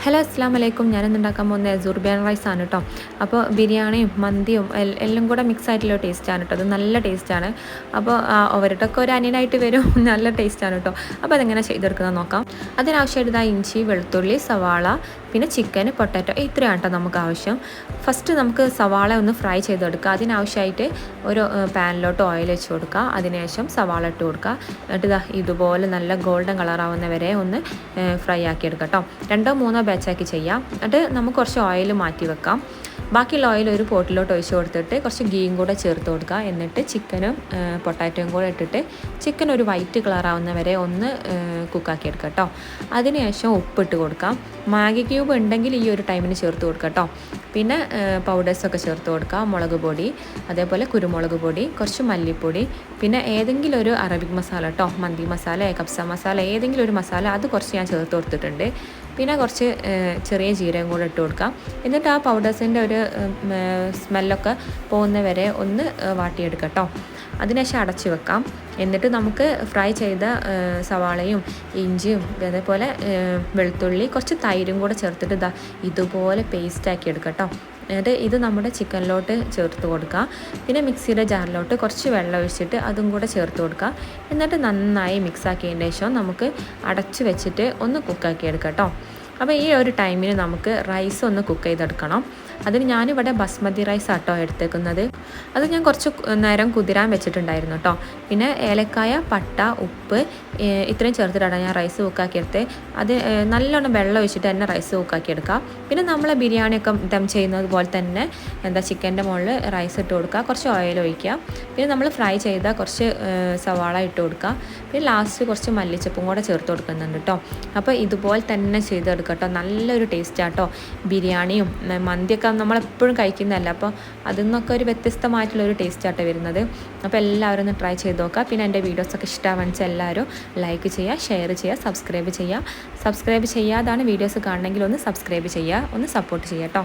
Hello അസ്സാം വലൈക്കും. ഞാനിന്ന് ഉണ്ടാക്കാൻ പോകുന്ന സുർബിയാൻ റൈസ് ആണ് കേട്ടോ. അപ്പോൾ ബിരിയാണിയും മന്തിയും എല്ലാം കൂടെ മിക്സ് ആയിട്ടുള്ള ടേസ്റ്റാണ് കേട്ടോ. അത് നല്ല ടേസ്റ്റാണ്. അപ്പോൾ അവരുടെയൊക്കെ ഒരു അനിയനായിട്ട് വരും. നല്ല ടേസ്റ്റാണ് കേട്ടോ. അപ്പോൾ അതെങ്ങനെ ചെയ്തെടുക്കുന്നത് നോക്കാം. അതിനാവശ്യമായിട്ട് ഇഞ്ചി, വെളുത്തുള്ളി, സവാള, പിന്നെ ചിക്കൻ, പൊട്ടാറ്റോ, ഇത്രയാണ് കേട്ടോ നമുക്ക് ആവശ്യം. ഫസ്റ്റ് നമുക്ക് സവാള ഒന്ന് ഫ്രൈ ചെയ്തെടുക്കുക. അതിനാവശ്യമായിട്ട് ഒരു പാനിലോട്ട് ഓയിൽ വെച്ച് കൊടുക്കുക. അതിനുശേഷം സവാള ഇട്ട് കൊടുക്കുക. എന്നിട്ട് ഇതുപോലെ നല്ല ഗോൾഡൻ കളറാവുന്നവരെ ഒന്ന് ഫ്രൈ ആക്കി എടുക്കാം കേട്ടോ. 2-3 ബാച്ചാക്കി ചെയ്യാം. എന്നിട്ട് നമുക്ക് കുറച്ച് ഓയിൽ മാറ്റി വെക്കാം. ബാക്കിയുള്ള ഓയിൽ ഒരു പോട്ടിലോട്ട് ഒഴിച്ച് കൊടുത്തിട്ട് കുറച്ച് ഗീയും കൂടെ ചേർത്ത് കൊടുക്കുക. എന്നിട്ട് ചിക്കനും പൊട്ടാറ്റോയും കൂടെ ഇട്ടിട്ട് ചിക്കൻ ഒരു വൈറ്റ് കളറാവുന്ന വരെ ഒന്ന് കുക്കാക്കി എടുക്കുക കേട്ടോ. അതിനുശേഷം ഉപ്പിട്ട് കൊടുക്കാം. മാഗി ക്യൂബ് ഉണ്ടെങ്കിൽ ഈ ഒരു ടൈമിന് ചേർത്ത് കൊടുക്കുക കേട്ടോ. പിന്നെ പൗഡേഴ്സൊക്കെ ചേർത്ത് കൊടുക്കുക. മുളക് പൊടി, അതേപോലെ കുരുമുളക് പൊടി, കുറച്ച് മല്ലിപ്പൊടി, പിന്നെ ഏതെങ്കിലും ഒരു അറബിക് മസാല കേട്ടോ, മന്തി മസാല, കബ്സ മസാല, ഏതെങ്കിലും ഒരു മസാല അത് കുറച്ച് ഞാൻ ചേർത്ത് കൊടുത്തിട്ടുണ്ട്. പിന്നെ കുറച്ച് ചെറിയ ജീരകം കൂടെ ഇട്ട് കൊടുക്കാം. എന്നിട്ട് ആ പൗഡേഴ്സിൻ്റെ ഒരു സ്മെല്ലൊക്കെ പോകുന്നവരെ ഒന്ന് വാട്ടിയെടുക്കാം കേട്ടോ. അതിനുശേഷം അടച്ച് വെക്കാം. എന്നിട്ട് നമുക്ക് ഫ്രൈ ചെയ്ത സവാളയും ഇഞ്ചിയും അതേപോലെ വെളുത്തുള്ളി, കുറച്ച് തൈരും കൂടെ ചേർത്തിട്ട് ഇതുപോലെ പേസ്റ്റാക്കി എടുക്കാം കേട്ടോ. എന്നിട്ട് ഇത് നമ്മുടെ ചിക്കനിലോട്ട് ചേർത്ത് കൊടുക്കുക. പിന്നെ മിക്സിയുടെ ജാറിലോട്ട് കുറച്ച് വെള്ളം ഒഴിച്ചിട്ട് അതും കൂടെ ചേർത്ത് കൊടുക്കുക. എന്നിട്ട് നന്നായി മിക്സാക്കിയതിന് ശേഷം നമുക്ക് അടച്ച് വെച്ചിട്ട് ഒന്ന് കുക്കാക്കി എടുക്കാം കേട്ടോ. അപ്പോൾ ഈ ഒരു ടൈമിന് നമുക്ക് റൈസ് ഒന്ന് കുക്ക് ചെയ്തെടുക്കണം. അതിന് ഞാനിവിടെ ബസ്മതി റൈസ് ആട്ടോ എടുത്തേക്കുന്നത്. അത് ഞാൻ കുറച്ച് നേരം കുതിരാൻ വെച്ചിട്ടുണ്ടായിരുന്നു കേട്ടോ. പിന്നെ ഏലക്കായ, പട്ട, ഉപ്പ് ഇത്രയും ചേർത്തിട്ടാണ് ഞാൻ റൈസ് കുക്കാക്കിയെടുത്ത്. അത് നല്ലോണം വെള്ളം ഒഴിച്ചിട്ട് തന്നെ റൈസ് കുക്കാക്കിയെടുക്കാം. പിന്നെ നമ്മളെ ബിരിയാണിയൊക്കെ ദം ചെയ്യുന്നത് പോലെ തന്നെ ചിക്കൻ്റെ മുകളിൽ റൈസ് ഇട്ട് കൊടുക്കുക. കുറച്ച് ഓയിൽ ഒഴിക്കുക. പിന്നെ നമ്മൾ ഫ്രൈ ചെയ്ത കുറച്ച് സവാള ഇട്ട് കൊടുക്കുക. പിന്നെ ലാസ്റ്റ് കുറച്ച് മല്ലിച്ചപ്പും കൂടെ ചേർത്ത് കൊടുക്കുന്നുണ്ട് കേട്ടോ. അപ്പോൾ ഇതുപോലെ തന്നെ ചെയ്തെടുക്കുക കേട്ടോ. നല്ലൊരു ടേസ്റ്റാട്ടോ. ബിരിയാണിയും മന്തിയൊക്കെ നമ്മളെപ്പോഴും കഴിക്കുന്നതല്ല. അപ്പോൾ അതിൽ നിന്നൊക്കെ ഒരു വ്യത്യസ്തമായിട്ടുള്ളൊരു ടേസ്റ്റാട്ടോ വരുന്നത്. അപ്പോൾ എല്ലാവരും ഒന്ന് ട്രൈ ചെയ്ത് നോക്കുക. പിന്നെ എൻ്റെ വീഡിയോസൊക്കെ ഇഷ്ടമാണെന്ന് വെച്ചാൽ എല്ലാവരും ലൈക്ക് ചെയ്യുക, ഷെയർ ചെയ്യുക, സബ്സ്ക്രൈബ് ചെയ്യാതാണ് വീഡിയോസ് കാണണമെങ്കിൽ ഒന്ന് സബ്സ്ക്രൈബ് ചെയ്യുക, ഒന്ന് സപ്പോർട്ട് ചെയ്യുക കേട്ടോ.